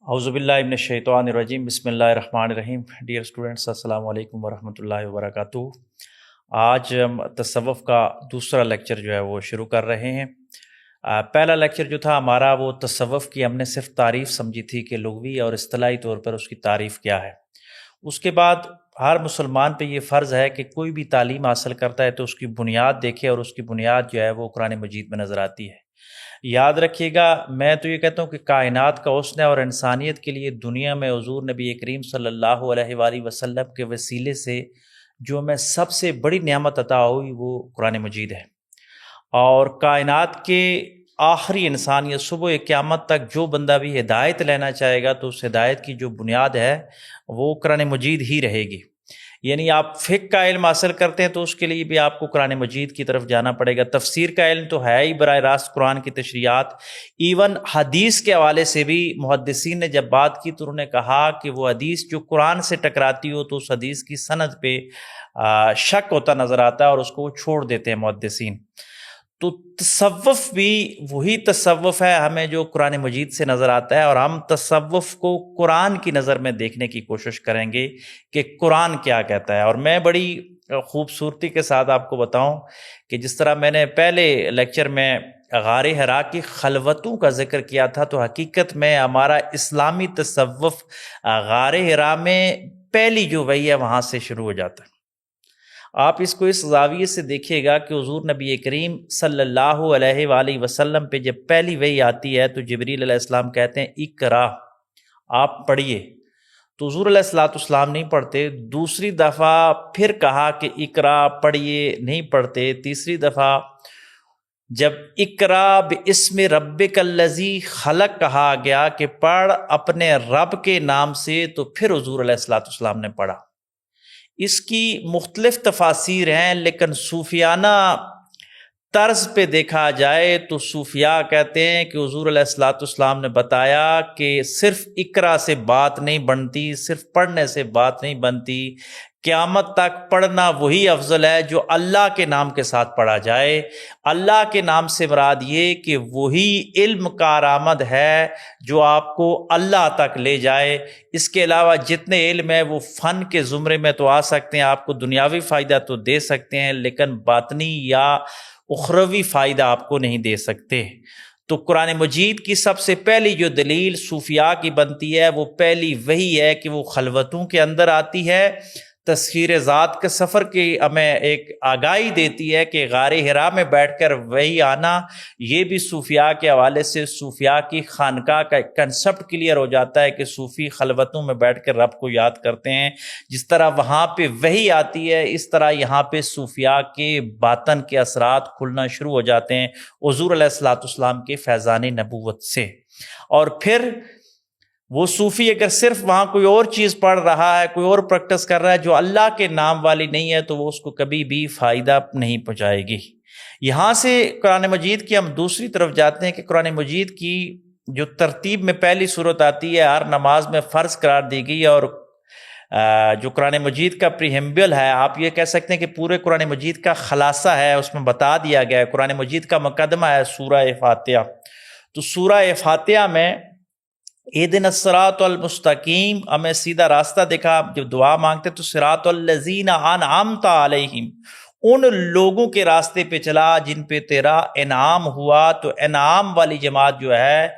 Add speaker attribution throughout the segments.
Speaker 1: اعوذ باللہ من الشیطان الرجیم بسم اللہ الرحمن الرحیم۔ ڈیئر اسٹوڈنٹس، السلام علیکم ورحمۃ اللہ وبرکاتہ۔ آج ہم تصوف کا دوسرا لیکچر جو ہے وہ شروع کر رہے ہیں۔ پہلا لیکچر جو تھا ہمارا وہ تصوف کی ہم نے صرف تعریف سمجھی تھی کہ لغوی اور اصطلاحی طور پر اس کی تعریف کیا ہے۔ اس کے بعد ہر مسلمان پہ یہ فرض ہے کہ کوئی بھی تعلیم حاصل کرتا ہے تو اس کی بنیاد دیکھے، اور اس کی بنیاد جو ہے وہ قرآن مجید میں نظر آتی ہے۔ یاد رکھیے گا، میں تو یہ کہتا ہوں کہ کائنات کا حسن ہے، اور انسانیت کے لیے دنیا میں حضور نبی کریم صلی اللہ علیہ وآلہ وسلم کے وسیلے سے جو ہمیں سب سے بڑی نعمت عطا ہوئی وہ قرآن مجید ہے۔ اور کائنات کے آخری انسان یا صبح قیامت تک جو بندہ بھی ہدایت لینا چاہے گا تو اس ہدایت کی جو بنیاد ہے وہ قرآن مجید ہی رہے گی۔ یعنی آپ فقہ کا علم حاصل کرتے ہیں تو اس کے لیے بھی آپ کو قرآن مجید کی طرف جانا پڑے گا۔ تفسیر کا علم تو ہے ہی براہ راست قرآن کی تشریحات۔ ایون حدیث کے حوالے سے بھی محدثین نے جب بات کی تو انہوں نے کہا کہ وہ حدیث جو قرآن سے ٹکراتی ہو تو اس حدیث کی سند پہ شک ہوتا نظر آتا ہے، اور اس کو وہ چھوڑ دیتے ہیں محدثین۔ تو تصوف بھی وہی تصوف ہے ہمیں جو قرآن مجید سے نظر آتا ہے، اور ہم تصوف کو قرآن کی نظر میں دیکھنے کی کوشش کریں گے کہ قرآن کیا کہتا ہے۔ اور میں بڑی خوبصورتی کے ساتھ آپ کو بتاؤں کہ جس طرح میں نے پہلے لیکچر میں غار حرا کی خلوتوں کا ذکر کیا تھا، تو حقیقت میں ہمارا اسلامی تصوف غار حرا میں پہلی جو وحی ہے وہاں سے شروع ہو جاتا ہے۔ آپ اس کو اس زاویے سے دیکھیے گا کہ حضور نبی کریم صلی اللہ علیہ وآلہ وسلم پہ جب پہلی وحی آتی ہے تو جبریل علیہ السلام کہتے ہیں اقرا، آپ پڑھیے، تو حضور علیہ الصلوۃ والسلام نہیں پڑھتے۔ دوسری دفعہ پھر کہا کہ اقرا پڑھیے، نہیں پڑھتے۔ تیسری دفعہ جب اقرا باسم ربک الذی خلق کہا گیا کہ پڑھ اپنے رب کے نام سے، تو پھر حضور علیہ الصلوۃ والسلام نے پڑھا۔ اس کی مختلف تفاسیر ہیں، لیکن صوفیانہ طرز پہ دیکھا جائے تو صوفیاء کہتے ہیں کہ حضور علیہ الصلوۃ والسلام نے بتایا کہ صرف اقرا سے بات نہیں بنتی، صرف پڑھنے سے بات نہیں بنتی، قیامت تک پڑھنا وہی افضل ہے جو اللہ کے نام کے ساتھ پڑھا جائے۔ اللہ کے نام سے مراد یہ کہ وہی علم کارآمد ہے جو آپ کو اللہ تک لے جائے۔ اس کے علاوہ جتنے علم ہے وہ فن کے زمرے میں تو آ سکتے ہیں، آپ کو دنیاوی فائدہ تو دے سکتے ہیں، لیکن باطنی یا اخروی فائدہ آپ کو نہیں دے سکتے۔ تو قرآن مجید کی سب سے پہلی جو دلیل صوفیاء کی بنتی ہے وہ پہلی وہی ہے کہ وہ خلوتوں کے اندر آتی ہے، تسخیر ذات کے سفر کی ہمیں ایک آگاہی دیتی ہے کہ غار حرا میں بیٹھ کر وہی آنا، یہ بھی صوفیاء کے حوالے سے صوفیاء کی خانقاہ کا ایک کنسپٹ کلیئر ہو جاتا ہے کہ صوفی خلوتوں میں بیٹھ کر رب کو یاد کرتے ہیں۔ جس طرح وہاں پہ وحی آتی ہے، اس طرح یہاں پہ صوفیاء کے باطن کے اثرات کھلنا شروع ہو جاتے ہیں حضور علیہ الصلوۃ والسلام کے فیضان نبوت سے۔ اور پھر وہ صوفی اگر صرف وہاں کوئی اور چیز پڑھ رہا ہے، کوئی اور پریکٹس کر رہا ہے جو اللہ کے نام والی نہیں ہے، تو وہ اس کو کبھی بھی فائدہ نہیں پہنچائے گی۔ یہاں سے قرآن مجید کی ہم دوسری طرف جاتے ہیں کہ قرآن مجید کی جو ترتیب میں پہلی صورت آتی ہے ہر نماز میں فرض قرار دی گئی، اور جو قرآن مجید کا پریہمبل ہے، آپ یہ کہہ سکتے ہیں کہ پورے قرآن مجید کا خلاصہ ہے، اس میں بتا دیا گیا ہے۔ قرآن مجید کا مقدمہ ہے سورہ فاتحہ۔ تو سورہ فاتحہ میں اہدنا الصراط المستقیم، ہمیں سیدھا راستہ دکھا۔ جب دعا مانگتے تو صراط الذین انعمت علیہم، ان لوگوں کے راستے پہ چلا جن پہ تیرا انعام ہوا۔ تو انعام والی جماعت جو ہے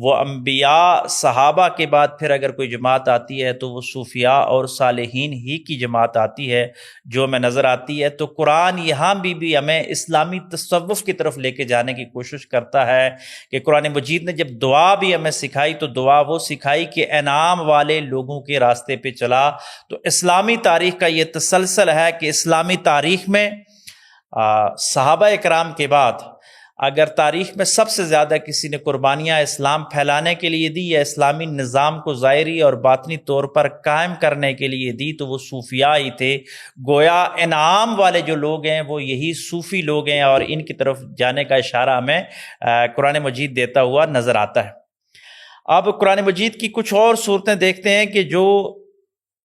Speaker 1: وہ انبیاء صحابہ کے بعد پھر اگر کوئی جماعت آتی ہے تو وہ صوفیاء اور صالحین ہی کی جماعت آتی ہے جو ہمیں نظر آتی ہے۔ تو قرآن یہاں بھی ہمیں اسلامی تصوف کی طرف لے کے جانے کی کوشش کرتا ہے کہ قرآن مجید نے جب دعا بھی ہمیں سکھائی تو دعا وہ سکھائی کہ انعام والے لوگوں کے راستے پہ چلا۔ تو اسلامی تاریخ کا یہ تسلسل ہے کہ اسلامی تاریخ میں صحابہ اکرام کے بعد اگر تاریخ میں سب سے زیادہ کسی نے قربانیاں اسلام پھیلانے کے لیے دی یا اسلامی نظام کو ظاہری اور باطنی طور پر قائم کرنے کے لیے دی تو وہ صوفیاء ہی تھے۔ گویا انعام والے جو لوگ ہیں وہ یہی صوفی لوگ ہیں، اور ان کی طرف جانے کا اشارہ ہمیں قرآن مجید دیتا ہوا نظر آتا ہے۔ اب قرآن مجید کی کچھ اور صورتیں دیکھتے ہیں کہ جو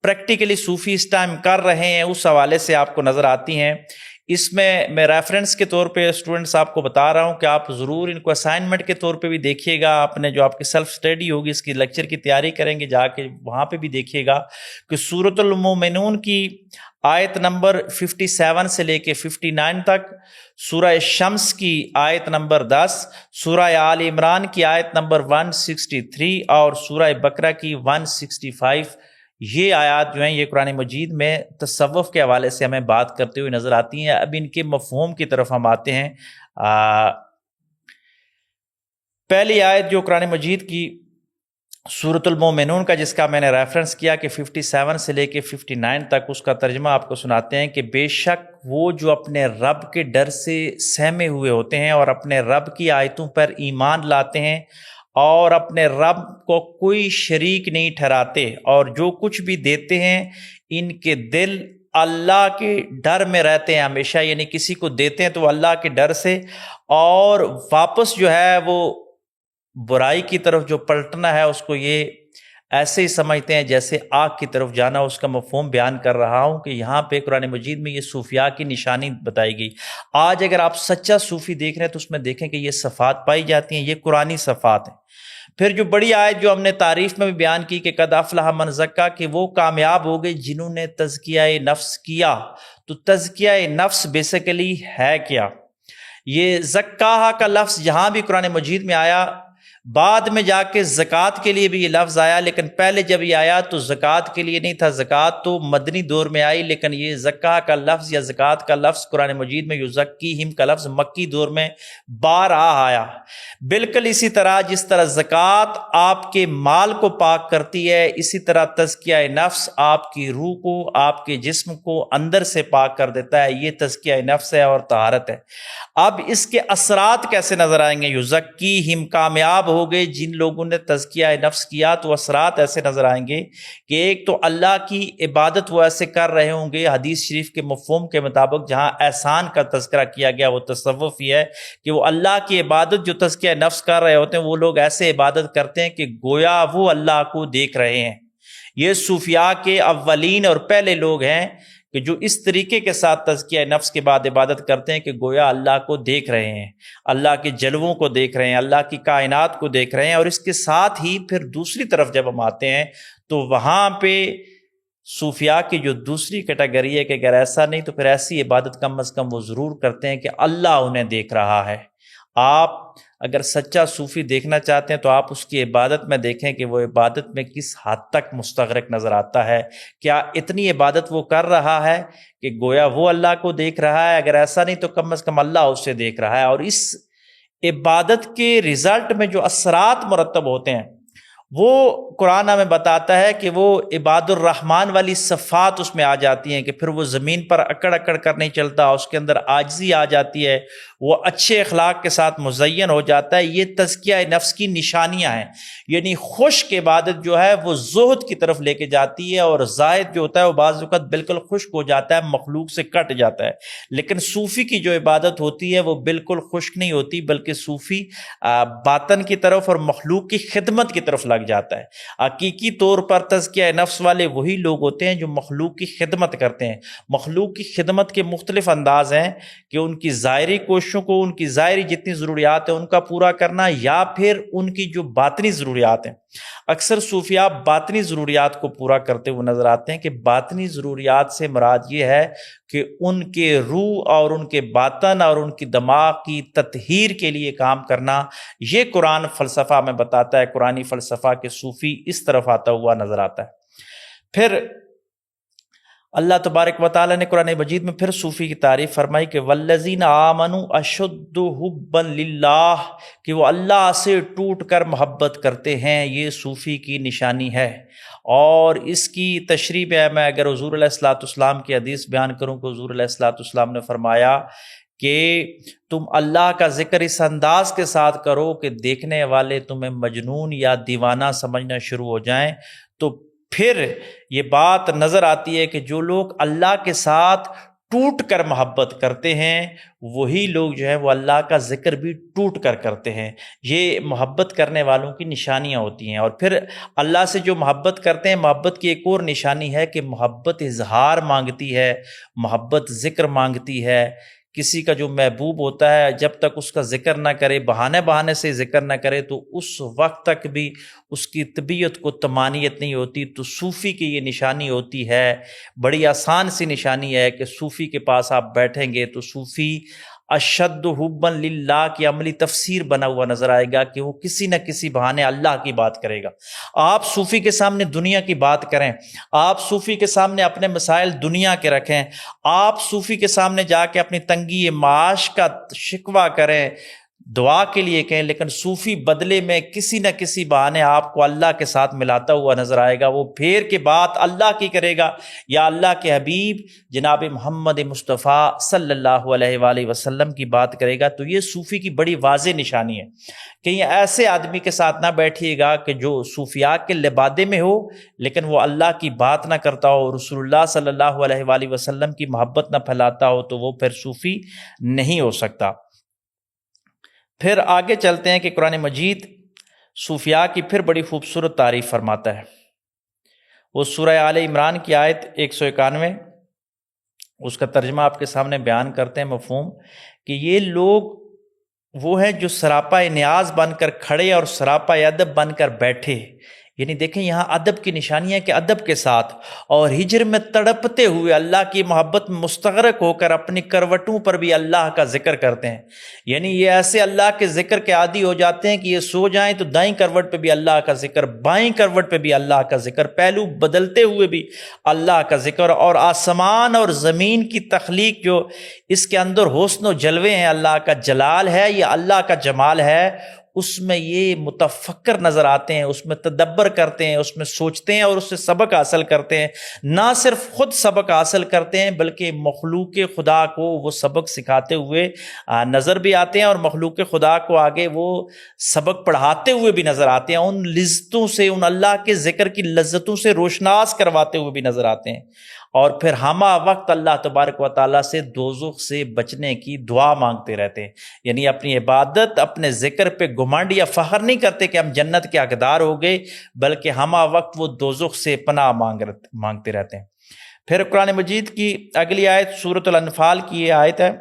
Speaker 1: پریکٹیکلی صوفی اس ٹائم کر رہے ہیں، اس حوالے سے آپ کو نظر آتی ہیں۔ اس میں ریفرنس کے طور پہ اسٹوڈنٹس آپ کو بتا رہا ہوں کہ آپ ضرور ان کو اسائنمنٹ کے طور پہ بھی دیکھیے گا، اپنے جو آپ کی سیلف اسٹڈی ہوگی اس کی لیکچر کی تیاری کریں گے جا کے وہاں پہ بھی دیکھیے گا کہ سورۃ المومنون کی آیت نمبر 57 سے لے کے 59 تک، سورہ شمس کی آیت نمبر 10، سورہ آل عمران کی آیت نمبر 163 اور سورہ بقرہ کی 165، یہ آیات جو ہیں یہ قرآن مجید میں تصوف کے حوالے سے ہمیں بات کرتے ہوئے نظر آتی ہیں۔ اب ان کے مفہوم کی طرف ہم آتے ہیں۔ پہلی آیت جو قرآن مجید کی سورۃ المومنون کا جس کا میں نے ریفرنس کیا کہ 57 سے لے کے 59 تک، اس کا ترجمہ آپ کو سناتے ہیں کہ بے شک وہ جو اپنے رب کے ڈر سے سہمے ہوئے ہوتے ہیں اور اپنے رب کی آیتوں پر ایمان لاتے ہیں اور اپنے رب کو کوئی شریک نہیں ٹھہراتے، اور جو کچھ بھی دیتے ہیں ان کے دل اللہ کے ڈر میں رہتے ہیں ہمیشہ، یعنی کسی کو دیتے ہیں تو اللہ کے ڈر سے، اور واپس جو ہے وہ برائی کی طرف جو پلٹنا ہے اس کو یہ ایسے ہی سمجھتے ہیں جیسے آگ کی طرف جانا۔ اس کا مفہوم بیان کر رہا ہوں کہ یہاں پہ قرآن مجید میں یہ صوفیاء کی نشانی بتائی گئی۔ آج اگر آپ سچا صوفی دیکھ رہے ہیں تو اس میں دیکھیں کہ یہ صفات پائی جاتی ہیں، یہ قرآنی صفات ہیں۔ پھر جو بڑی آیت جو ہم نے تعریف میں بھی بیان کی کہ قد افلح من زکا، کہ وہ کامیاب ہو گئے جنہوں نے تزکیہ نفس کیا۔ تو تزکیہ نفس بیسیکلی ہے کیا؟ یہ زکاہ کا لفظ جہاں بھی قرآن مجید میں آیا، بعد میں جا کے زکوٰۃ کے لیے بھی یہ لفظ آیا، لیکن پہلے جب یہ آیا تو زکوٰۃ کے لیے نہیں تھا، زکوٰۃ تو مدنی دور میں آئی، لیکن یہ زکاہ کا لفظ یا زکوٰۃ کا لفظ قرآن مجید میں یزکیہم کا لفظ مکی دور میں بارہا آیا۔ بالکل اسی طرح جس طرح زکوٰۃ آپ کے مال کو پاک کرتی ہے، اسی طرح تزکیہ نفس آپ کی روح کو، آپ کے جسم کو اندر سے پاک کر دیتا ہے۔ یہ تزکیہ نفس ہے اور طہارت ہے۔ اب اس کے اثرات کیسے نظر آئیں گے؟ یزکیہم، کامیاب ہو گئے جن لوگوں نے تزکیہ نفس کیا، تو اثرات ایسے نظر آئیں گے کہ ایک تو اللہ کی عبادت وہ ایسے کر رہے ہوں گے، حدیث شریف کے مفہوم کے مطابق جہاں احسان کا تذکرہ کیا گیا وہ تصوف ہی ہے کہ وہ اللہ کی عبادت جو تزکیہ نفس کر رہے ہوتے ہیں وہ لوگ ایسے عبادت کرتے ہیں کہ گویا وہ اللہ کو دیکھ رہے ہیں۔ یہ صوفیاء کے اولین اور پہلے لوگ ہیں کہ جو اس طریقے کے ساتھ تزکیہ نفس کے بعد عبادت کرتے ہیں کہ گویا اللہ کو دیکھ رہے ہیں، اللہ کے جلووں کو دیکھ رہے ہیں، اللہ کی کائنات کو دیکھ رہے ہیں۔ اور اس کے ساتھ ہی پھر دوسری طرف جب ہم آتے ہیں تو وہاں پہ صوفیاء کی جو دوسری کیٹیگری ہے کہ اگر ایسا نہیں تو پھر ایسی عبادت کم از کم وہ ضرور کرتے ہیں کہ اللہ انہیں دیکھ رہا ہے۔ آپ اگر سچا صوفی دیکھنا چاہتے ہیں تو آپ اس کی عبادت میں دیکھیں کہ وہ عبادت میں کس حد تک مستغرق نظر آتا ہے، کیا اتنی عبادت وہ کر رہا ہے کہ گویا وہ اللہ کو دیکھ رہا ہے؟ اگر ایسا نہیں تو کم از کم اللہ اسے دیکھ رہا ہے۔ اور اس عبادت کے رزلٹ میں جو اثرات مرتب ہوتے ہیں وہ قرآن ہمیں بتاتا ہے کہ وہ عباد الرحمن والی صفات اس میں آ جاتی ہیں کہ پھر وہ زمین پر اکڑ اکڑ کر نہیں چلتا، اس کے اندر عاجزی آ جاتی ہے، وہ اچھے اخلاق کے ساتھ مزین ہو جاتا ہے۔ یہ تزکیہ نفس کی نشانیاں ہیں، یعنی خشک عبادت جو ہے وہ زہد کی طرف لے کے جاتی ہے، اور زاہد جو ہوتا ہے وہ بعض اوقات بالکل خشک ہو جاتا ہے، مخلوق سے کٹ جاتا ہے۔ لیکن صوفی کی جو عبادت ہوتی ہے وہ بالکل خشک نہیں ہوتی، بلکہ صوفی باطن کی طرف اور مخلوق کی خدمت کی طرف لگ جاتا ہے۔ حقیقی طور پر تزکیہ نفس والے وہی لوگ ہوتے ہیں جو مخلوق کی خدمت کرتے ہیں۔ مخلوق کی خدمت کے مختلف انداز ہیں کہ ان کی ظاہری کوششوں کو، ان کی ظاہری جتنی ضروریات ہیں ان کا پورا کرنا، یا پھر ان کی جو باطنی ضروریات ہیں۔ اکثر صوفیاء باطنی ضروریات کو پورا کرتے ہوئے نظر آتے ہیں کہ باطنی ضروریات سے مراد یہ ہے کہ ان کے روح اور ان کے باطن اور ان کی دماغ کی تطہیر کے لیے کام کرنا۔ یہ قرآن فلسفہ میں بتاتا ہے، قرآنی فلسفہ کے صوفی اس طرف آتا ہوا نظر آتا ہے۔ پھر اللہ تبارک و تعالیٰ نے قرآن مجید میں پھر صوفی کی تعریف فرمائی کہ والذین آمنوا اشد حبا للہ، کہ وہ اللہ سے ٹوٹ کر محبت کرتے ہیں۔ یہ صوفی کی نشانی ہے، اور اس کی تشریح ہے، میں اگر حضور علیہ الصلوۃ والسلام کی حدیث بیان کروں کہ حضور علیہ الصلوۃ والسلام نے فرمایا کہ تم اللہ کا ذکر اس انداز کے ساتھ کرو کہ دیکھنے والے تمہیں مجنون یا دیوانہ سمجھنا شروع ہو جائیں۔ تو پھر یہ بات نظر آتی ہے کہ جو لوگ اللہ کے ساتھ ٹوٹ کر محبت کرتے ہیں وہی لوگ جو ہے وہ اللہ کا ذکر بھی ٹوٹ کر کرتے ہیں۔ یہ محبت کرنے والوں کی نشانیاں ہوتی ہیں۔ اور پھر اللہ سے جو محبت کرتے ہیں، محبت کی ایک اور نشانی ہے کہ محبت اظہار مانگتی ہے، محبت ذکر مانگتی ہے۔ کسی کا جو محبوب ہوتا ہے جب تک اس کا ذکر نہ کرے، بہانے سے ذکر نہ کرے، تو اس وقت تک بھی اس کی طبیعت کو طمانینت نہیں ہوتی۔ تو صوفی کی یہ نشانی ہوتی ہے، بڑی آسان سی نشانی ہے کہ صوفی کے پاس آپ بیٹھیں گے تو صوفی اشد حبا للہ کی عملی تفسیر بنا ہوا نظر آئے گا کہ وہ کسی نہ کسی بہانے اللہ کی بات کرے گا۔ آپ صوفی کے سامنے دنیا کی بات کریں، آپ صوفی کے سامنے اپنے مسائل دنیا کے رکھیں، آپ صوفی کے سامنے جا کے اپنی تنگی معاش کا شکوہ کریں، دعا کے لیے کہیں، لیکن صوفی بدلے میں کسی نہ کسی بہانے آپ کو اللہ کے ساتھ ملاتا ہوا نظر آئے گا۔ وہ پھیر کے بات اللہ کی کرے گا یا اللہ کے حبیب جناب محمد مصطفیٰ صلی اللہ علیہ وآلہ وسلم کی بات کرے گا۔ تو یہ صوفی کی بڑی واضح نشانی ہے۔ کہیں ایسے آدمی کے ساتھ نہ بیٹھیے گا کہ جو صوفیاء کے لبادے میں ہو لیکن وہ اللہ کی بات نہ کرتا ہو، رسول اللہ صلی اللہ علیہ وآلہ وسلم کی محبت نہ پھیلاتا ہو، تو وہ پھر صوفی نہیں ہو سکتا۔ پھر آگے چلتے ہیں کہ قرآن مجید صوفیاء کی پھر بڑی خوبصورت تعریف فرماتا ہے۔ وہ سورہ آل عمران کی آیت 191، اس کا ترجمہ آپ کے سامنے بیان کرتے ہیں مفہوم، کہ یہ لوگ وہ ہیں جو سراپا نیاز بن کر کھڑے اور سراپا ادب بن کر بیٹھے۔ یعنی دیکھیں یہاں ادب کی نشانی ہے کہ ادب کے ساتھ اور ہجر میں تڑپتے ہوئے اللہ کی محبت میں مستغرق ہو کر اپنی کروٹوں پر بھی اللہ کا ذکر کرتے ہیں۔ یعنی یہ ایسے اللہ کے ذکر کے عادی ہو جاتے ہیں کہ یہ سو جائیں تو دائیں کروٹ پہ بھی اللہ کا ذکر، بائیں کروٹ پہ بھی اللہ کا ذکر، پہلو بدلتے ہوئے بھی اللہ کا ذکر۔ اور آسمان اور زمین کی تخلیق جو اس کے اندر حسن و جلوے ہیں، اللہ کا جلال ہے یا اللہ کا جمال ہے، اس میں یہ متفکر نظر آتے ہیں، اس میں تدبر کرتے ہیں، اس میں سوچتے ہیں اور اس سے سبق حاصل کرتے ہیں۔ نہ صرف خود سبق حاصل کرتے ہیں بلکہ مخلوق خدا کو وہ سبق سکھاتے ہوئے نظر بھی آتے ہیں، اور مخلوق خدا کو آگے وہ سبق پڑھاتے ہوئے بھی نظر آتے ہیں، ان لذتوں سے، ان اللہ کے ذکر کی لذتوں سے روشناس کرواتے ہوئے بھی نظر آتے ہیں۔ اور پھر ہمہ وقت اللہ تبارک و تعالیٰ سے دوزخ سے بچنے کی دعا مانگتے رہتے ہیں۔ یعنی اپنی عبادت، اپنے ذکر پہ گھمنڈ یا فخر نہیں کرتے کہ ہم جنت کے حقدار ہو گئے، بلکہ ہمہ وقت وہ دوزخ سے پناہ مانگتے رہتے ہیں۔ پھر قرآن مجید کی اگلی آیت سورۃ الانفال کی یہ آیت ہے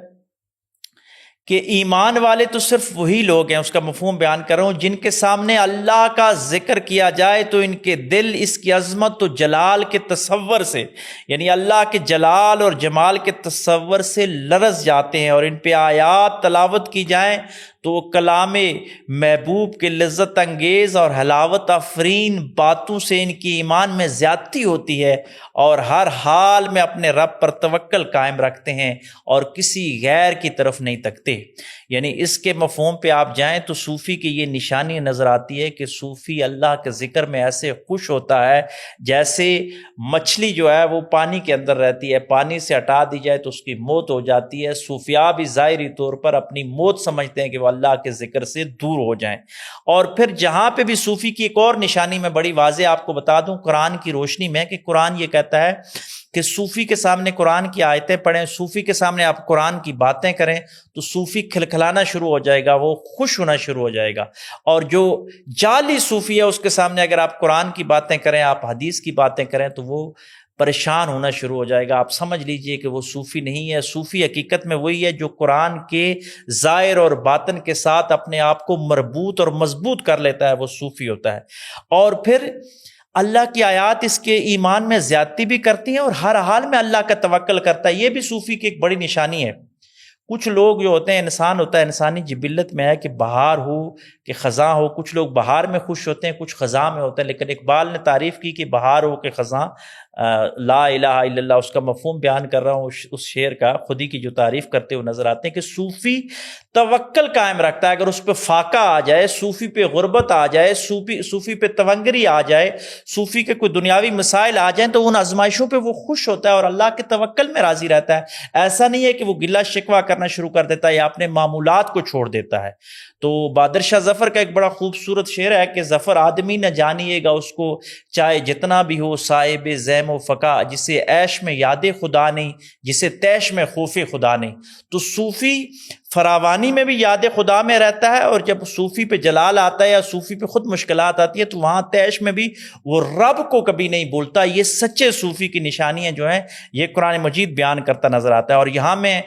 Speaker 1: کہ ایمان والے تو صرف وہی لوگ ہیں، اس کا مفہوم بیان کر رہا ہوں، جن کے سامنے اللہ کا ذکر کیا جائے تو ان کے دل اس کی عظمت و جلال کے تصور سے، یعنی اللہ کے جلال اور جمال کے تصور سے لرز جاتے ہیں، اور ان پہ آیات تلاوت کی جائیں تو کلام محبوب کے لذت انگیز اور حلاوت آفرین باتوں سے ان کی ایمان میں زیادتی ہوتی ہے، اور ہر حال میں اپنے رب پر توکل قائم رکھتے ہیں اور کسی غیر کی طرف نہیں تکتے۔ یعنی اس کے مفہوم پہ آپ جائیں تو صوفی کی یہ نشانی نظر آتی ہے کہ صوفی اللہ کے ذکر میں ایسے خوش ہوتا ہے جیسے مچھلی جو ہے وہ پانی کے اندر رہتی ہے، پانی سے ہٹا دی جائے تو اس کی موت ہو جاتی ہے۔ صوفیاء بھی ظاہری طور پر اپنی موت سمجھتے ہیں کہ وہ اللہ کے ذکر سے دور ہو جائیں۔ اور پھر جہاں پہ بھی صوفی کی ایک اور نشانی میں بڑی واضح آپ کو بتا دوں قرآن کی روشنی میں، کہ قرآن یہ کہتا ہے کہ صوفی کے سامنے قرآن کی آیتیں پڑھیں، صوفی کے سامنے آپ قرآن کی باتیں کریں تو صوفی کھلکھلانا شروع ہو جائے گا، وہ خوش ہونا شروع ہو جائے گا۔ اور جو جعلی صوفی ہے اس کے سامنے اگر آپ قرآن کی باتیں کریں، آپ حدیث کی باتیں کریں تو وہ پریشان ہونا شروع ہو جائے گا۔ آپ سمجھ لیجئے کہ وہ صوفی نہیں ہے۔ صوفی حقیقت میں وہی ہے جو قرآن کے ظاہر اور باطن کے ساتھ اپنے آپ کو مربوط اور مضبوط کر لیتا ہے، وہ صوفی ہوتا ہے۔ اور پھر اللہ کی آیات اس کے ایمان میں زیادتی بھی کرتی ہیں اور ہر حال میں اللہ کا توکل کرتا ہے۔ یہ بھی صوفی کی ایک بڑی نشانی ہے۔ کچھ لوگ جو ہوتے ہیں، انسان ہوتا ہے، انسانی جبلت میں ہے کہ بہار ہو کہ خزاں ہو، کچھ لوگ بہار میں خوش ہوتے ہیں، کچھ خزاں میں ہوتے ہیں، لیکن اقبال نے تعریف کی کہ بہار ہو کہ خزاں، لا الہ الا اللہ، اس کا مفہوم بیان کر رہا ہوں اس شعر کا، خودی کی جو تعریف کرتے ہوئے نظر آتے ہیں کہ صوفی توکل قائم رکھتا ہے۔ اگر اس پہ فاقہ آ جائے، صوفی پہ غربت آ جائے، صوفی پہ تونگری آ جائے، صوفی کے کوئی دنیاوی مسائل آ جائیں تو ان آزمائشوں پہ وہ خوش ہوتا ہے اور اللہ کے توکل میں راضی رہتا ہے۔ ایسا نہیں ہے کہ وہ گلہ شکوہ کرنا شروع کر دیتا ہے یا اپنے معمولات کو چھوڑ دیتا ہے۔ تو بہادر شاہ ظفر کا ایک بڑا خوبصورت شعر ہے کہ ظفر آدمی نہ جانیے گا اس کو، چاہے جتنا بھی ہو صاحب زیب فہم و فقہ، جسے عیش میں یاد خدا نہیں، جسے تیش میں خوف خدا نہیں۔ تو صوفی فراوانی میں بھی یاد خدا میں رہتا ہے، اور جب صوفی پہ جلال آتا ہے یا صوفی پہ خود مشکلات آتی ہے تو وہاں تیش میں بھی وہ رب کو کبھی نہیں بھولتا۔ یہ سچے صوفی کی نشانیاں جو ہیں یہ قرآن مجید بیان کرتا نظر آتا ہے۔ اور یہاں میں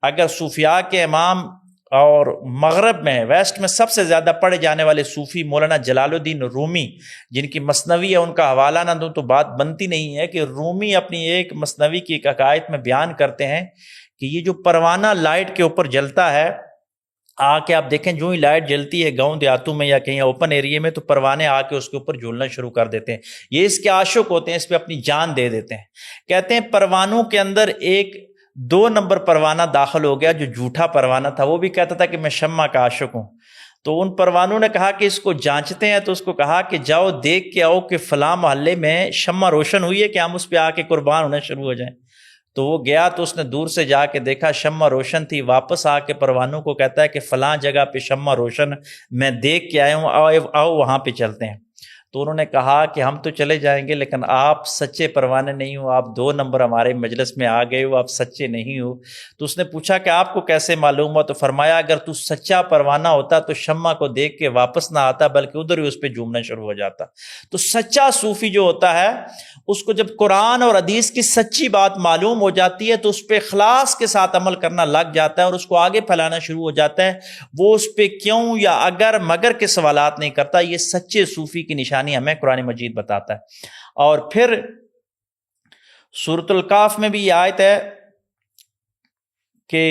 Speaker 1: اگر صوفیاء کے امام اور مغرب میں ویسٹ میں سب سے زیادہ پڑھے جانے والے صوفی مولانا جلال الدین رومی، جن کی مثنوی ہے، ان کا حوالہ نہ دوں تو بات بنتی نہیں ہے کہ رومی اپنی ایک مثنوی کی ایک عقائد میں بیان کرتے ہیں کہ یہ جو پروانہ لائٹ کے اوپر جلتا ہے، آ کے آپ دیکھیں جو ہی لائٹ جلتی ہے گاؤں دیہاتوں میں یا کہیں اوپن ایریے میں، تو پروانے آ کے اس کے اوپر جھولنا شروع کر دیتے ہیں۔ یہ اس کے عاشق ہوتے ہیں، اس پہ اپنی جان دے دیتے ہیں۔ کہتے ہیں پروانوں کے اندر ایک 2 نمبر پروانہ داخل ہو گیا جو جھوٹا پروانہ تھا، وہ بھی کہتا تھا کہ میں شمع کا عاشق ہوں۔ تو ان پروانوں نے کہا کہ اس کو جانچتے ہیں، تو اس کو کہا کہ جاؤ دیکھ کے آؤ کہ فلاں محلے میں شمع روشن ہوئی ہے کہ ہم اس پہ آ کے قربان ہونا شروع ہو جائیں۔ تو وہ گیا تو اس نے دور سے جا کے دیکھا شمع روشن تھی، واپس آ کے پروانوں کو کہتا ہے کہ فلاں جگہ پہ شمع روشن میں دیکھ کے آیا ہوں، آؤ وہاں پہ چلتے ہیں۔ تو انہوں نے کہا کہ ہم تو چلے جائیں گے لیکن آپ سچے پروانے نہیں ہو، آپ 2 نمبر ہمارے مجلس میں آ گئے ہو، آپ سچے نہیں ہو۔ تو اس نے پوچھا کہ آپ کو کیسے معلوم ہوا؟ تو فرمایا اگر تو سچا پروانہ ہوتا تو شمع کو دیکھ کے واپس نہ آتا بلکہ ادھر ہی اس پہ جھومنا شروع ہو جاتا۔ تو سچا صوفی جو ہوتا ہے اس کو جب قرآن اور حدیث کی سچی بات معلوم ہو جاتی ہے تو اس پہ اخلاص کے ساتھ عمل کرنا لگ جاتا ہے اور اس کو آگے پھیلانا شروع ہو جاتا ہے۔ وہ اس پہ کیوں یا اگر مگر کے سوالات نہیں کرتا۔ یہ سچے صوفی کی نشانی ہمیں قرآن مجید بتاتا ہے۔ اور پھر سورۃ الکاف میں بھی یہ آیت ہے کہ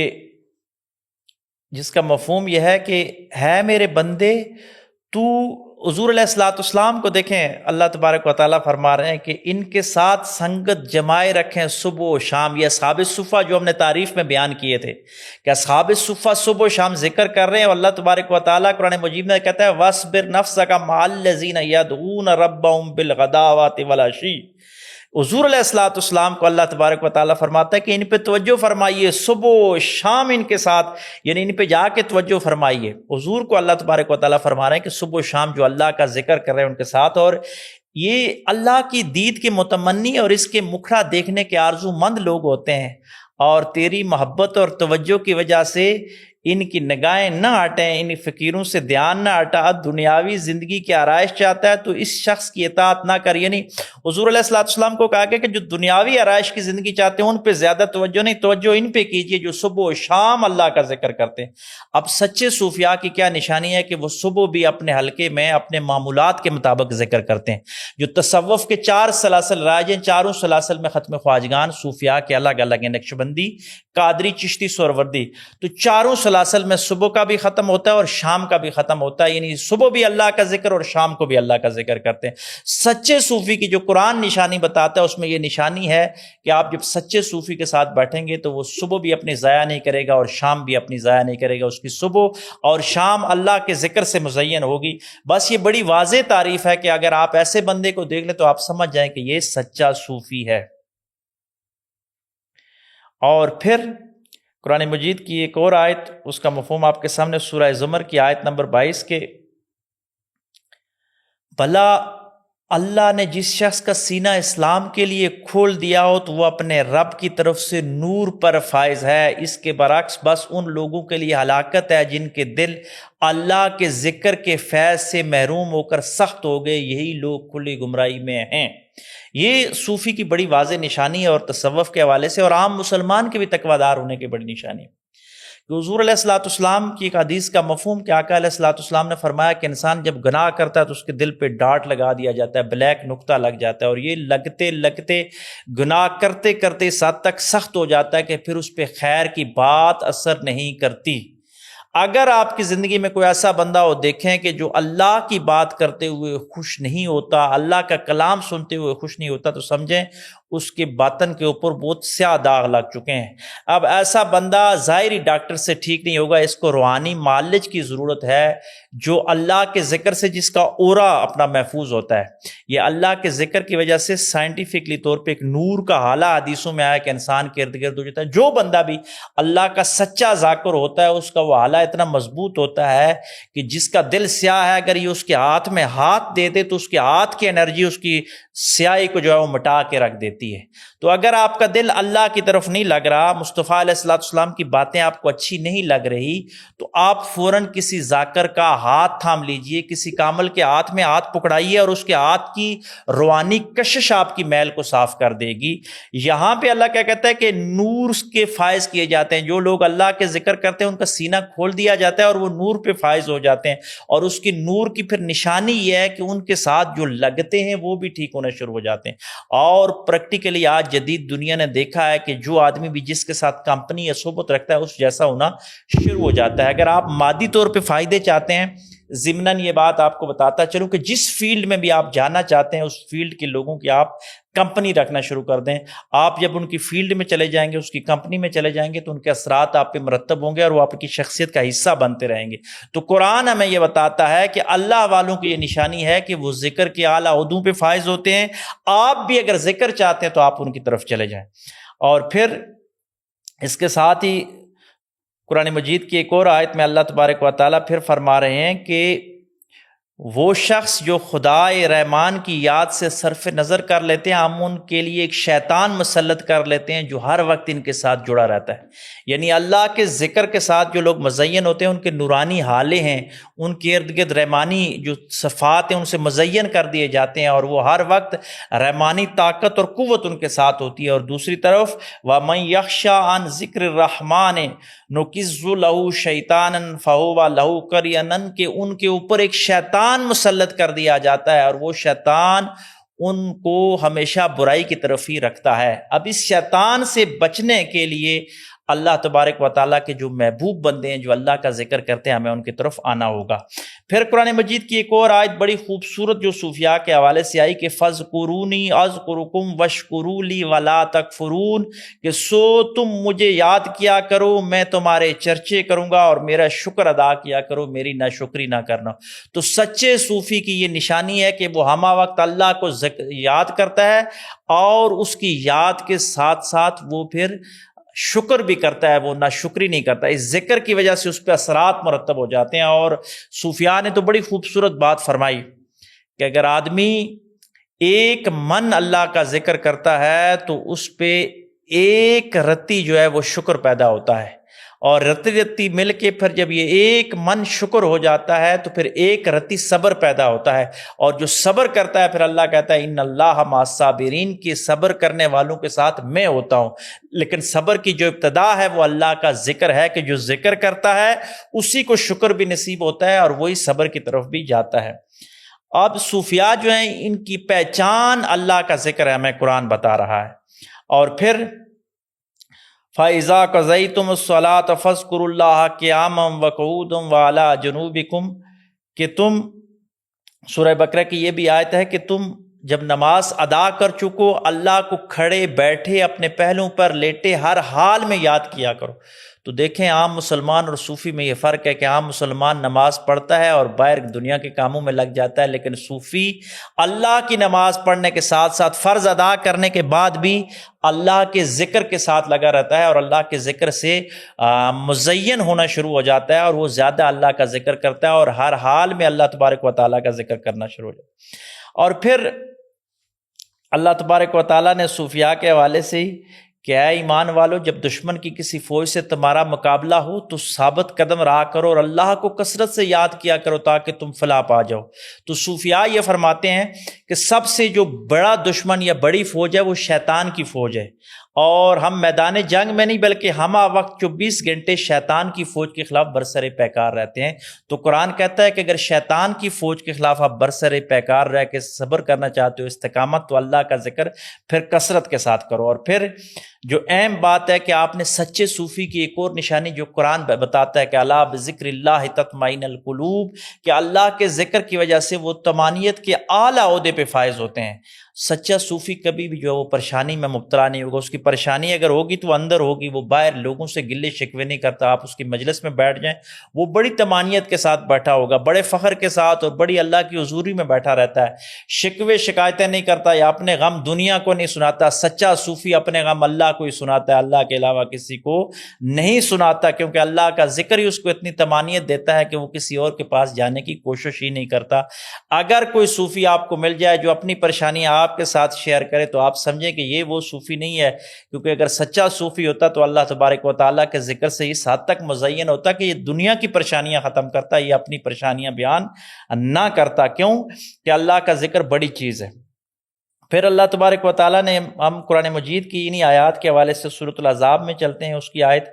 Speaker 1: جس کا مفہوم یہ ہے کہ ہے میرے بندے تو حضور علیہ الصلوۃ والسلام کو دیکھیں، اللہ تبارک و تعالیٰ فرما رہے ہیں کہ ان کے ساتھ سنگت جمائے رکھیں صبح و شام۔ یہ اصحاب الصفہ جو ہم نے تعریف میں بیان کیے تھے کہ اصحاب الصفہ صبح و شام ذکر کر رہے ہیں، اور اللہ تبارک و تعالیٰ قرآن مجید میں کہتا ہے وَاصْبِرْ نَفْسَكَ مَعَ الَّذِينَ يَدْعُونَ رَبَّهُمْ بِالْغَدَاوَاةِ وَالْعَشِيِّ۔ حضور علیہ الصلوۃ والسلام کو اللہ تبارک و تعالیٰ فرماتا ہے کہ ان پہ توجہ فرمائیے، صبح و شام ان کے ساتھ، یعنی ان پہ جا کے توجہ فرمائیے۔ حضور کو اللہ تبارک و تعالیٰ فرما رہے ہیں کہ صبح و شام جو اللہ کا ذکر کر رہے ہیں ان کے ساتھ، اور یہ اللہ کی دید کے متمنی اور اس کے مکھڑا دیکھنے کے آرزو مند لوگ ہوتے ہیں، اور تیری محبت اور توجہ کی وجہ سے ان کی نگاہیں نہ ہٹیں، ان فقیروں سے دھیان نہ ہٹا، دنیاوی زندگی کی آرائش چاہتا ہے تو اس شخص کی اطاعت نہ کر۔ یعنی حضور علیہ الصلوۃ والسلام کو کہا گیا کہ جو دنیاوی آرائش کی زندگی چاہتے ہیں ان پہ زیادہ توجہ نہیں، توجہ ان پہ کیجئے جو صبح و شام اللہ کا ذکر کرتے ہیں۔ اب سچے صوفیاء کی کیا نشانی ہے کہ وہ صبح بھی اپنے حلقے میں اپنے معمولات کے مطابق ذکر کرتے ہیں۔ جو تصوف کے 4 سلاسل رائج ہیں، چاروں سلاسل میں ختم خواجگان صوفیاء کے الگ الگ ہیں، نقشبندی، قادری، چشتی، سہروردی۔ تو چاروں سلاسل میں صبح کا بھی ختم ہوتا ہے اور شام کا بھی ختم ہوتا ہے، یعنی صبح بھی اللہ کا ذکر اور شام کو بھی اللہ کا ذکر کرتے ہیں۔ سچے صوفی کی جو قرآن نشانی بتاتا ہے اس میں یہ نشانی ہے کہ آپ جب سچے صوفی کے ساتھ بیٹھیں گے تو وہ صبح بھی اپنی ضائع نہیں کرے گا اور شام بھی اپنی ضائع نہیں کرے گا، اس کی صبح اور شام اللہ کے ذکر سے مزین ہوگی۔ بس یہ بڑی واضح تعریف ہے کہ اگر آپ ایسے بندے کو دیکھ لیں تو آپ سمجھ جائیں کہ یہ سچا صوفی ہے۔ اور پھر قرآن مجید کی ایک اور آیت، اس کا مفہوم آپ کے سامنے، سورہ زمر کی آیت نمبر 22 کے بھلا اللہ نے جس شخص کا سینہ اسلام کے لیے کھول دیا ہو تو وہ اپنے رب کی طرف سے نور پر فائز ہے، اس کے برعکس بس ان لوگوں کے لیے ہلاکت ہے جن کے دل اللہ کے ذکر کے فیض سے محروم ہو کر سخت ہو گئے، یہی لوگ کھلی گمراہی میں ہیں۔ یہ صوفی کی بڑی واضح نشانی ہے، اور تصوف کے حوالے سے اور عام مسلمان کے بھی تقویٰ دار ہونے کی بڑی نشانی ہے کہ حضور علیہ الصلوۃ والسلام کی ایک حدیث کا مفہوم کہ آقا علیہ الصلوۃ والسلام نے فرمایا کہ انسان جب گناہ کرتا ہے تو اس کے دل پہ ڈاٹ لگا دیا جاتا ہے، بلیک نقطہ لگ جاتا ہے، اور یہ لگتے لگتے گناہ کرتے کرتے اس حد تک سخت ہو جاتا ہے کہ پھر اس پہ خیر کی بات اثر نہیں کرتی۔ اگر آپ کی زندگی میں کوئی ایسا بندہ ہو دیکھیں کہ جو اللہ کی بات کرتے ہوئے خوش نہیں ہوتا، اللہ کا کلام سنتے ہوئے خوش نہیں ہوتا، تو سمجھیں اس کے باطن کے اوپر بہت سیاہ داغ لگ چکے ہیں۔ اب ایسا بندہ ظاہری ڈاکٹر سے ٹھیک نہیں ہوگا، اس کو روحانی معالج کی ضرورت ہے، جو اللہ کے ذکر سے جس کا اورا اپنا محفوظ ہوتا ہے۔ یہ اللہ کے ذکر کی وجہ سے سائنٹیفکلی طور پہ ایک نور کا حالہ حدیثوں میں آیا کہ انسان کے ارد گرد ہو جاتا ہے۔ جو بندہ بھی اللہ کا سچا ذاکر ہوتا ہے اس کا وہ حالہ اتنا مضبوط ہوتا ہے کہ جس کا دل سیاہ ہے اگر یہ اس کے ہاتھ میں ہاتھ دے دے تو اس کے ہاتھ کی انرجی اس کی سیاہی کو جو ہے وہ مٹا کے رکھ دیتی ہے۔ تو اگر آپ کا دل اللہ کی طرف نہیں لگ رہا، مصطفیٰ علیہ السلام کی باتیں آپ کو اچھی نہیں لگ رہی، تو آپ فوراً کسی ذاکر کا ہاتھ تھام لیجئے، کسی کامل کے ہاتھ میں ہاتھ پکڑائیے اور اس کے ہاتھ کی روحانی کشش آپ کی میل کو صاف کر دے گی۔ یہاں پہ اللہ کیا کہتا ہے کہ نور کے فائز کیے جاتے ہیں۔ جو لوگ اللہ کے ذکر کرتے ہیں ان کا سینہ کھول دیا جاتا ہے اور وہ نور پہ فائز ہو جاتے ہیں، اور اس کی نور کی پھر نشانی یہ ہے کہ ان کے ساتھ جو لگتے ہیں وہ بھی ٹھیک ہونا شروع ہو جاتے ہیں۔ اور پریکٹیکلی آج جدید دنیا نے دیکھا ہے کہ جو آدمی بھی جس کے ساتھ کمپنی یا صحبت رکھتا ہے اس جیسا ہونا شروع ہو جاتا ہے۔ اگر آپ مادی طور پہ فائدے چاہتے ہیں، ضمناً یہ بات آپ کو بتاتا چلوں کہ جس فیلڈ میں بھی آپ جانا چاہتے ہیں اس فیلڈ کے لوگوں کی آپ کمپنی رکھنا شروع کر دیں۔ آپ جب ان کی فیلڈ میں چلے جائیں گے، اس کی کمپنی میں چلے جائیں گے، تو ان کے اثرات آپ پہ مرتب ہوں گے اور وہ آپ کی شخصیت کا حصہ بنتے رہیں گے۔ تو قرآن ہمیں یہ بتاتا ہے کہ اللہ والوں کی یہ نشانی ہے کہ وہ ذکر کے اعلیٰ عہدوں پہ فائز ہوتے ہیں۔ آپ بھی اگر ذکر چاہتے ہیں تو آپ ان کی طرف چلے جائیں۔ اور پھر اس کے ساتھ ہی قرآن مجید کی ایک اور آیت میں اللہ تبارک و تعالیٰ پھر فرما رہے ہیں کہ وہ شخص جو خدائے رحمان کی یاد سے صرف نظر کر لیتے ہیں، ہم ان کے لیے ایک شیطان مسلط کر لیتے ہیں جو ہر وقت ان کے ساتھ جڑا رہتا ہے۔ یعنی اللہ کے ذکر کے ساتھ جو لوگ مزین ہوتے ہیں، ان کے نورانی حالے ہیں، ان کے ارد گرد رحمانی جو صفات ہیں ان سے مزین کر دیے جاتے ہیں، اور وہ ہر وقت رحمانی طاقت اور قوت ان کے ساتھ ہوتی ہے۔ اور دوسری طرف وَمَن يَخْشَىٰ عَن ذِكْرِ الرَّحْمَٰنِ نُقِزُّ لَهُ شَيْطَانًا فَهُوَ لَهُ قَرِينٌ، کہ ان کے اوپر ایک شیطان مسلط کر دیا جاتا ہے اور وہ شیطان ان کو ہمیشہ برائی کی طرف ہی رکھتا ہے۔ اب اس شیطان سے بچنے کے لیے اللہ تبارک و تعالیٰ کے جو محبوب بندے ہیں، جو اللہ کا ذکر کرتے ہیں، ہمیں ان کی طرف آنا ہوگا۔ پھر قرآن مجید کی ایک اور آیت بڑی خوبصورت جو صوفیاء کے حوالے سے آئی کہ فَاذْكُرُونِي أَذْكُرُكُمْ وَاشْكُرُوا لِي وَلَا تَكْفُرُونَ، کہ سو تم مجھے یاد کیا کرو، میں تمہارے چرچے کروں گا، اور میرا شکر ادا کیا کرو، میری ناشکری نہ کرنا۔ تو سچے صوفی کی یہ نشانی ہے کہ وہ ہمہ وقت اللہ کو یاد کرتا ہے، اور اس کی یاد کے ساتھ ساتھ وہ پھر شکر بھی کرتا ہے، وہ ناشکری نہیں کرتا۔ اس ذکر کی وجہ سے اس پہ اثرات مرتب ہو جاتے ہیں۔ اور صوفیاء نے تو بڑی خوبصورت بات فرمائی کہ اگر آدمی ایک من اللہ کا ذکر کرتا ہے تو اس پہ ایک رتی جو ہے وہ شکر پیدا ہوتا ہے، اور رتی رتی مل کے پھر جب یہ ایک من شکر ہو جاتا ہے تو پھر ایک رتی صبر پیدا ہوتا ہے، اور جو صبر کرتا ہے پھر اللہ کہتا ہے ان اللہ مع الصابرین، کہ صبر کرنے والوں کے ساتھ میں ہوتا ہوں۔ لیکن صبر کی جو ابتدا ہے وہ اللہ کا ذکر ہے، کہ جو ذکر کرتا ہے اسی کو شکر بھی نصیب ہوتا ہے اور وہی صبر کی طرف بھی جاتا ہے۔ اب صوفیاء جو ہیں ان کی پہچان اللہ کا ذکر ہے، ہمیں قرآن بتا رہا ہے۔ اور پھر فَإِذَا قَضَيْتُمُ الصَّلَاةَ فَاذْكُرُوا اللَّهَ قِيَامًا وَقُعُودًا وَعَلَىٰ جُنُوبِكُمْ، کہ تم، سورہ بقرہ کی یہ بھی آیت ہے کہ تم جب نماز ادا کر چکو اللہ کو کھڑے بیٹھے اپنے پہلوں پر لیٹے ہر حال میں یاد کیا کرو۔ تو دیکھیں عام مسلمان اور صوفی میں یہ فرق ہے کہ عام مسلمان نماز پڑھتا ہے اور باہر دنیا کے کاموں میں لگ جاتا ہے، لیکن صوفی اللہ کی نماز پڑھنے کے ساتھ ساتھ فرض ادا کرنے کے بعد بھی اللہ کے ذکر کے ساتھ لگا رہتا ہے، اور اللہ کے ذکر سے مزین ہونا شروع ہو جاتا ہے، اور وہ زیادہ اللہ کا ذکر کرتا ہے اور ہر حال میں اللہ تبارک و تعالیٰ کا ذکر کرنا شروع ہو جاتا ہے۔ اور پھر اللہ تبارک و تعالیٰ نے صوفیاء کے حوالے سے ہی کہ اے ایمان والو، جب دشمن کی کسی فوج سے تمہارا مقابلہ ہو تو ثابت قدم رہا کرو اور اللہ کو کثرت سے یاد کیا کرو تاکہ تم فلاح پا جاؤ۔ تو صوفیاء یہ فرماتے ہیں کہ سب سے جو بڑا دشمن یا بڑی فوج ہے وہ شیطان کی فوج ہے، اور ہم میدان جنگ میں نہیں بلکہ ہمہ وقت 24 گھنٹے شیطان کی فوج کے خلاف برسر پیکار رہتے ہیں۔ تو قرآن کہتا ہے کہ اگر شیطان کی فوج کے خلاف آپ برسر پیکار رہ کے صبر کرنا چاہتے ہو، استقامت، تو اللہ کا ذکر پھر کثرت کے ساتھ کرو۔ اور پھر جو اہم بات ہے کہ آپ نے سچے صوفی کی ایک اور نشانی جو قرآن بتاتا ہے کہ الا بذکر اللہ تطمئن القلوب، کہ اللہ کے ذکر کی وجہ سے وہ طمانینت کے اعلیٰ عہدے پہ فائز ہوتے ہیں۔ سچا صوفی کبھی بھی جو ہے وہ پریشانی میں مبتلا نہیں ہوگا. اس کی پریشانی اگر ہوگی تو اندر ہوگی, وہ باہر لوگوں سے گلے شکوے نہیں کرتا. آپ اس کی مجلس میں بیٹھ جائیں, وہ بڑی طمانیت کے ساتھ بیٹھا ہوگا, بڑے فخر کے ساتھ اور بڑی اللہ کی حضوری میں بیٹھا رہتا ہے. شکوے شکایتیں نہیں کرتا یا اپنے غم دنیا کو نہیں سناتا. سچا صوفی اپنے غم اللہ کو ہی سناتا ہے, اللہ کے علاوہ کسی کو نہیں سناتا, کیونکہ اللہ کا ذکر ہی اس کو اتنی طمانیت دیتا ہے کہ وہ کسی اور کے پاس جانے کی کوشش ہی نہیں کرتا. اگر کوئی صوفی آپ کو مل جائے جو اپنی پریشانیاں آپ کے ساتھ شیئر کرے تو آپ سمجھیں کہ یہ وہ صوفی نہیں ہے, کیونکہ اگر سچا صوفی ہوتا تو اللہ تبارک و تعالیٰ کے ذکر سے اس حد تک مزین ہوتا کہ یہ دنیا کی پریشانیاں ختم کرتا, یہ اپنی پریشانیاں بیان نہ کرتا. کیوں کہ اللہ کا ذکر بڑی چیز ہے. پھر اللہ تبارک و تعالیٰ نے, ہم قرآن مجید کی انہی آیات کے حوالے سے سورۃ الاحزاب میں چلتے ہیں, اس کی آیت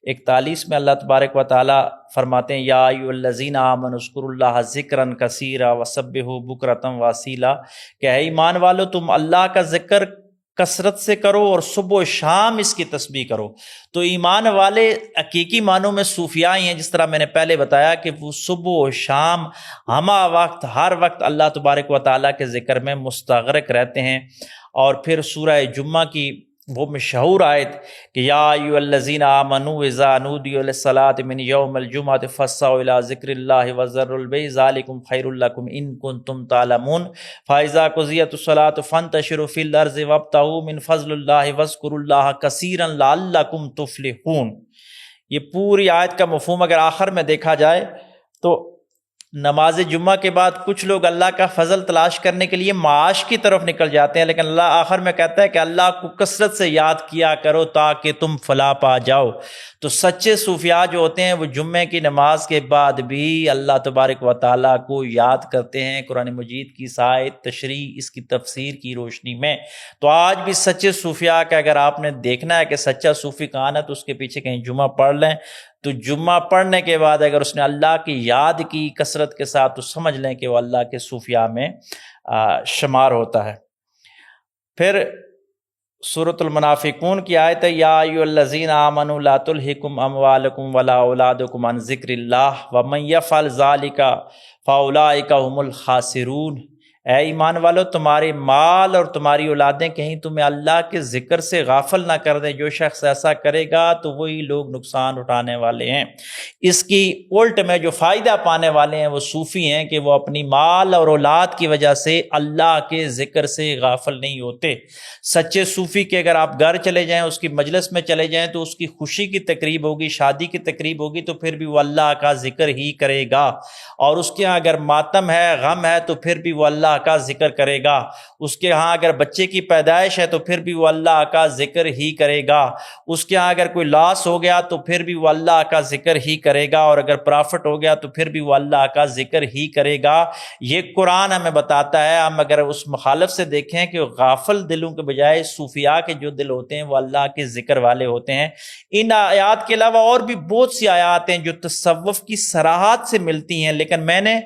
Speaker 1: 41 میں اللہ تبارک و تعالیٰ فرماتے ہیں یا ایھا الذین آمنوا اذکروا اللہ ذکرا کثیرا وسبحوا بکرۃ واصیلا, کہ اے ایمان والو تم اللہ کا ذکر کثرت سے کرو اور صبح و شام اس کی تسبیح کرو. تو ایمان والے حقیقی معنوں میں صوفیاء ہی ہیں, جس طرح میں نے پہلے بتایا کہ وہ صبح و شام ہمہ وقت ہر وقت اللہ تبارک و تعالیٰ کے ذکر میں مستغرق رہتے ہیں. اور پھر سورہ جمعہ کی وہ مشہور آیت کہ یا ایھا الذین آمنوا اذا نودی للصلاۃ من یوم الجمعۃ فاسعوا الی ذکر اللہ وذروا البیع ذلکم خیر لکم ان کنتم تعلمون فاذا قضیت الصلاۃ فانتشروا فی الارض وابتغوا من فضل اللہ واذکروا اللہ کثیرا لعلکم تفلحون. یہ پوری آیت کا مفہوم اگر آخر میں دیکھا جائے تو نماز جمعہ کے بعد کچھ لوگ اللہ کا فضل تلاش کرنے کے لیے معاش کی طرف نکل جاتے ہیں, لیکن اللہ آخر میں کہتا ہے کہ اللہ کو کثرت سے یاد کیا کرو تاکہ تم فلاح پا جاؤ. تو سچے صوفیاء جو ہوتے ہیں وہ جمعے کی نماز کے بعد بھی اللہ تبارک و تعالیٰ کو یاد کرتے ہیں قرآن مجید کی آیت تشریح اس کی تفسیر کی روشنی میں. تو آج بھی سچے صوفیاء کا اگر آپ نے دیکھنا ہے کہ سچا صوفی کہاں ہے تو اس کے پیچھے کہیں جمعہ پڑھ لیں, تو جمعہ پڑھنے کے بعد اگر اس نے اللہ کی یاد کی کثرت کے ساتھ تو سمجھ لیں کہ وہ اللہ کے صوفیاء میں شمار ہوتا ہے. پھر سورۃ المنافقون کی آیت ہے یا ایھا الذین آمنوا لا تلہکم اموالکم ولا اولادکم عن ذکر اللہ ومن یفعل ذلک فاولئک ھم الخاسرون. اے ایمان والو تمہارے مال اور تمہاری اولادیں کہیں تمہیں اللہ کے ذکر سے غافل نہ کر دیں, جو شخص ایسا کرے گا تو وہی لوگ نقصان اٹھانے والے ہیں. اس کی الٹ میں جو فائدہ پانے والے ہیں وہ صوفی ہیں کہ وہ اپنی مال اور اولاد کی وجہ سے اللہ کے ذکر سے غافل نہیں ہوتے. سچے صوفی کے اگر آپ گھر چلے جائیں, اس کی مجلس میں چلے جائیں تو اس کی خوشی کی تقریب ہوگی, شادی کی تقریب ہوگی تو پھر بھی وہ اللہ کا ذکر ہی کرے گا. اور اس کے ہاں اگر ماتم ہے, غم ہے تو پھر بھی وہ اللہ کا ذکر کرے گا. اس کے ہاں اگر بچے کی پیدائش ہے تو پھر بھی وہ اللہ کا ذکر ہی کرے گا. اس کے ہاں اگر کوئی لاس ہو گیا تو پھر بھی وہ اللہ کا ذکر ہی کرے گا. اور اگر پرافٹ ہو گیا تو پھر بھی وہ اللہ کا ذکر ہی کرے گا. یہ قرآن ہمیں بتاتا ہے. ہم اگر اس مخالف سے دیکھیں کہ غافل دلوں کے بجائے صوفیاء کے جو دل ہوتے ہیں وہ اللہ کے ذکر والے ہوتے ہیں. ان آیات کے علاوہ اور بھی بہت سی آیات ہیں جو تصوف کی صراحت سے ملتی ہیں, لیکن میں نے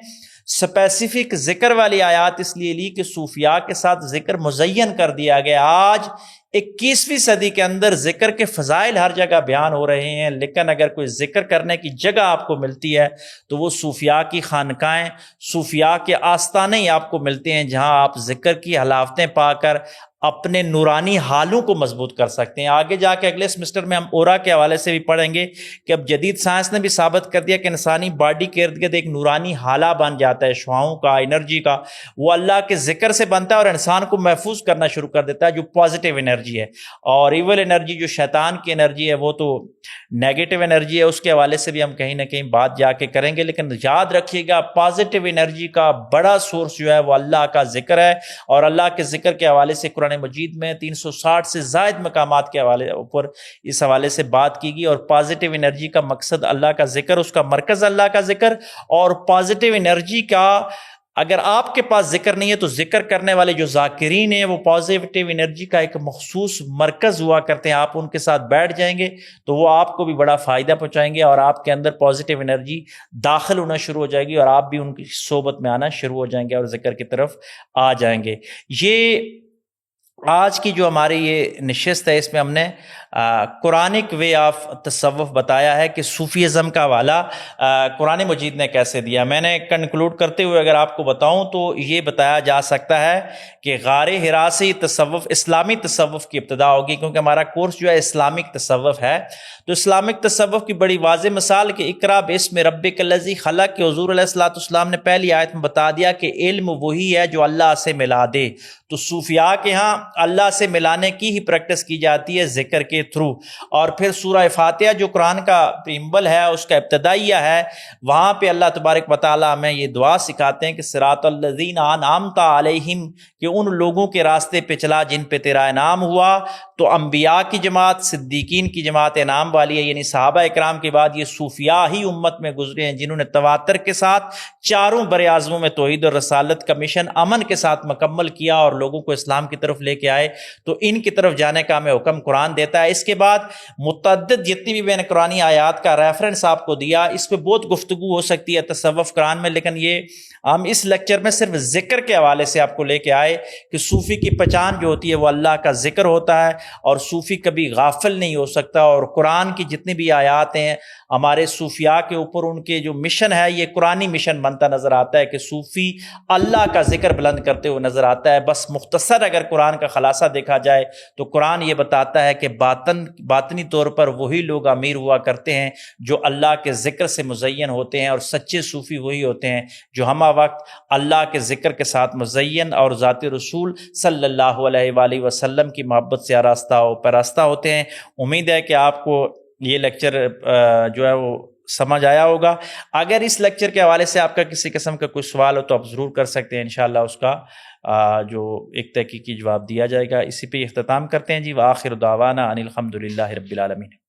Speaker 1: سپیسیفک ذکر والی آیات اس لیے لی کہ صوفیاء کے ساتھ ذکر مزین کر دیا گیا. آج 21ویں صدی کے اندر ذکر کے فضائل ہر جگہ بیان ہو رہے ہیں, لیکن اگر کوئی ذکر کرنے کی جگہ آپ کو ملتی ہے تو وہ صوفیاء کی خانقاہیں, صوفیاء کے آستانے ہی آپ کو ملتے ہیں, جہاں آپ ذکر کی حلاوتیں پا کر اپنے نورانی حالوں کو مضبوط کر سکتے ہیں. آگے جا کے اگلے سمسٹر میں ہم اورا کے حوالے سے بھی پڑھیں گے کہ اب جدید سائنس نے بھی ثابت کر دیا کہ انسانی باڈی کے ارد گرد ایک نورانی حالہ بن جاتا ہے, شعاؤں کا, انرجی کا. وہ اللہ کے ذکر سے بنتا ہے اور انسان کو محفوظ کرنا شروع کر دیتا ہے, جو پازیٹیو انرجی ہے. اور ایول انرجی جو شیطان کی انرجی ہے وہ تو نیگیٹو انرجی ہے, اس کے حوالے سے بھی ہم کہیں نہ کہیں بات جا کے کریں گے. لیکن یاد رکھیے گا پازیٹیو انرجی کا بڑا سورس جو ہے وہ اللہ کا ذکر ہے. اور اللہ کے ذکر کے حوالے سے قرآن مجید میں 360 سے زائد مقامات کے حوالے اوپر اس حوالے سے بات کی گئی. اور پازیٹیو انرجی کا مقصد اللہ کا ذکر, اس کا مرکز اللہ کا ذکر. اور پازیٹیو انرجی کا اگر آپ کے پاس ذکر نہیں ہے تو ذکر کرنے والے جو ذاکرین ہیں وہ پازیٹیو انرجی کا ایک مخصوص مرکز ہوا کرتے ہیں. آپ ان کے ساتھ بیٹھ جائیں گے تو وہ آپ کو بھی بڑا فائدہ پہنچائیں گے اور آپ کے اندر پازیٹیو انرجی داخل ہونا شروع ہو جائے گی اور آپ بھی ان کی صحبت میں آنا شروع ہو جائیں گے اور ذکر کی طرف آ جائیں گے. یہ آج کی جو ہماری یہ نشست ہے اس میں ہم نے قرآنک وے آف تصوف بتایا ہے کہ صوفیزم کا والا قرآن مجید نے کیسے دیا. میں نے کنکلوڈ کرتے ہوئے اگر آپ کو بتاؤں تو یہ بتایا جا سکتا ہے کہ غار حرا سے تصوف اسلامی تصوف کی ابتدا ہوگی، کیونکہ ہمارا کورس جو ہے اسلامک تصوف ہے. تو اسلامک تصوف کی بڑی واضح مثال کہ اقرا باسم ربک الذی خلق کہ حضور علیہ الصلوۃ والسلام نے پہلی آیت میں بتا دیا کہ علم وہی ہے جو اللہ سے ملا دے. تو صوفیاء کے ہاں اللہ سے ملانے کی ہی پریکٹس کی جاتی ہے ذکر کے تھرو. اور پھر سورہ فاتحہ جو قرآن کا پریمبل ہے، اس کا ابتدائیہ ہے، وہاں پہ اللہ تبارک و تعالیٰ ہمیں یہ دعا سکھاتے ہیں کہ صراط الذین انعمت علیہم، کہ ان لوگوں کے راستے پہ چلا جن پہ تیرا انعام ہوا. تو انبیاء کی جماعت، صدیقین کی جماعت انعام والی ہے، یعنی صحابہ اکرام کے بعد یہ صوفیاء ہی امت میں گزرے ہیں جنہوں نے تواتر کے ساتھ چاروں بر اعظموں میں توحید اور رسالت کا مشن امن کے ساتھ مکمل کیا اور لوگوں کو اسلام کی طرف لے کے آئے. تو ان کی طرف جانے کا ہمیں حکم قرآن دیتا ہے. اس کے بعد متعدد جتنی بھی میں نے قرآنی آیات کا ریفرنس آپ کو دیا، اس پہ بہت گفتگو ہو سکتی ہے تصوف قرآن میں، لیکن یہ ہم اس لیکچر میں صرف ذکر کے حوالے سے آپ کو لے کے آئے کہ صوفی کی پہچان جو ہوتی ہے وہ اللہ کا ذکر ہوتا ہے، اور صوفی کبھی غافل نہیں ہو سکتا. اور قرآن کی جتنی بھی آیات ہیں ہمارے صوفیاء کے اوپر، ان کے جو مشن ہے یہ قرآنی مشن بنتا نظر آتا ہے کہ صوفی اللہ کا ذکر بلند کرتے ہوئے نظر آتا ہے. بس مختصر اگر قرآن کا خلاصہ دیکھا جائے تو قرآن یہ بتاتا ہے کہ باطنی طور پر وہی لوگ امیر ہوا کرتے ہیں جو اللہ کے ذکر سے مزین ہوتے ہیں، اور سچے صوفی وہی ہوتے ہیں جو ہمہ وقت اللہ کے ذکر کے ساتھ مزین اور ذات رسول صلی اللہ علیہ وآلہ وسلم کی محبت سے پیراستہ ہوتے ہیں. امید ہے کہ آپ کو یہ لیکچر جو ہے وہ سمجھ آیا ہوگا. اگر اس لیکچر کے حوالے سے آپ کا کسی قسم کا کوئی سوال ہو تو آپ ضرور کر سکتے ہیں، انشاءاللہ اس کا جو ایک تحقیقی جواب دیا جائے گا. اسی پہ اختتام کرتے ہیں جی. وآخر دعوانا ان الحمد للہ رب العالمین.